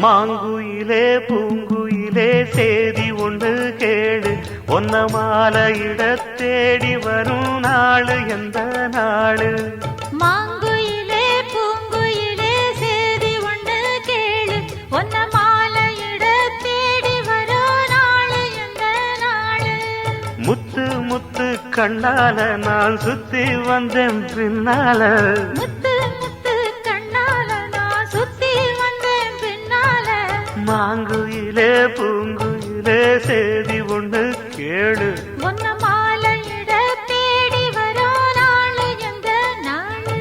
மாங்குயிலே பூங்குயிலே சேதி ஒன்று கேடு ஒன்ன மாலையிட தேடி வரும் நாளு எந்த நாளு மாங்குயிலே பூங்குயிலே சேதி ஒன்று கேளு ஒன்ன மாலையிட தேடி வரும் நாளு எந்த நாளு முத்து முத்து கண்ணால நான் சுத்தி வந்தேன் பின்னால முத்து முத்து கண்ணால நான் சுத்தி வந்தேன் பின்னால மாங்குயிலே பூங்குயிலே சேதி ஒன்று கேளு ஒன்ன மாலையிட தேடி வரும் நாளு எந்த நாளு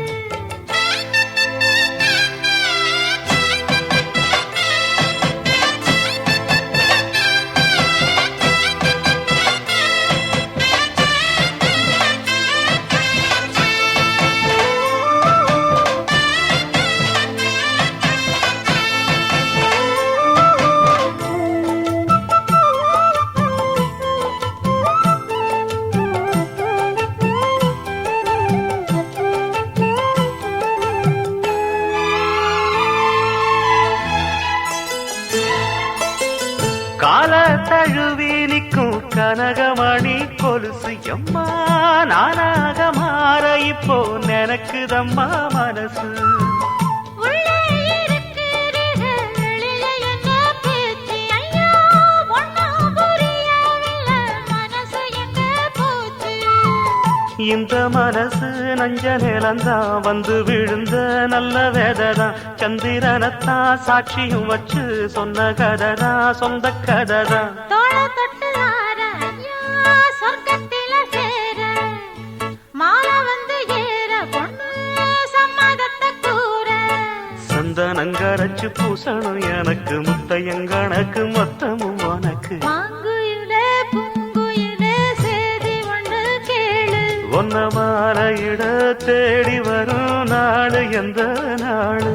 கால தழுவி நிற்கும் கனகமணி கொலுசு எம்மா நானாக மாற இப்போ நினைக்குதம்மா மனசு உள்ளே இருக்கிறீர்கள் வெளியே என்ன பேச்சு ஐயா ஒன்னும் புரியவில்லை மனசு எங்க போச்சு இந்த மனசு நஞ்ச நிலந்தான் வந்து விழுந்த நல்ல வேததான் சந்திரனத்தான் சாட்சியும் வச்சு சொன்ன கதைதான் சொந்த கதைதான் தோள தொட்டு வார ஐயா சொர்க்கத்தில சேர மாலை வந்து ஏற பொண்ணு சம்மதத்தை கூற சந்தனங்கரைச்சு பூசணும் எனக்கு முத்தையங்கணக்கு மொத்தமும் உனக்கு மாங்குயிலே பூங்குயிலே சேதி ஒன்று கேளு ஒன்ன மாலையிட தேடி வரும் நாடு எந்த நாடு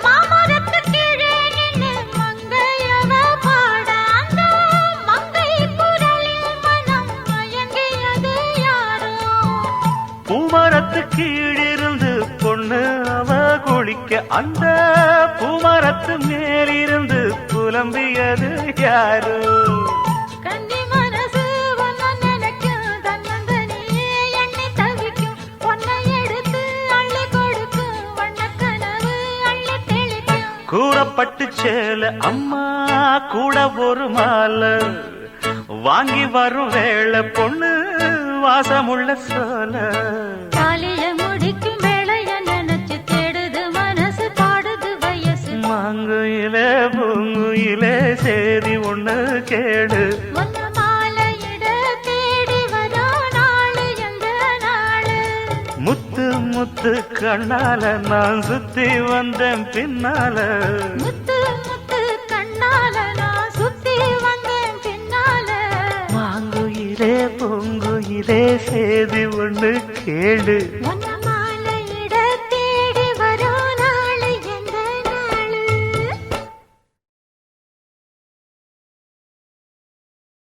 மாமரத்து கீழே நின்னு மங்கையவ பாட அந்த மங்கை குரலில் மனம் மயங்கியது யாரோ பூமரத்து கீழிருந்து பொண்ணு அவ குளிக்க அந்த பூமரத்து மேலிருந்து புலம்பியது யாரு கன்னி மனசு ஒன்ன நினைக்கும் தன்னந்தனியே எண்ணி தவிக்கும் பொன்னை எடுத்து அள்ளி கொடுக்கும் வண்ணக்கனவு அள்ளி தெளிக்கும் கூறப்பட்டு சேல அம்மா கூட ஒரு மாலை வாங்கி வரும் வேளை பொண்ணு வாசமுள்ள சோல காலைய முடிக்கும் வேளைய நினைச்சு தேடுது மனசு பாடுது வயசு மாங்குயிலே பூங்குயிலே சேதி ஒண்ணு கேடு ஒன்ன மாலையிட தேடி வரா நாளு எந்த நாளு முத்து முத்து கண்ணால நான் சுத்தி வந்தேன் பின்னால முத்து முத்து கண்ணால நான் சுத்தி வந்தேன் பின்னால மாங்குயிலே பூங்குயிலே சேதி ஒண்ணு கேடு ஒன்ன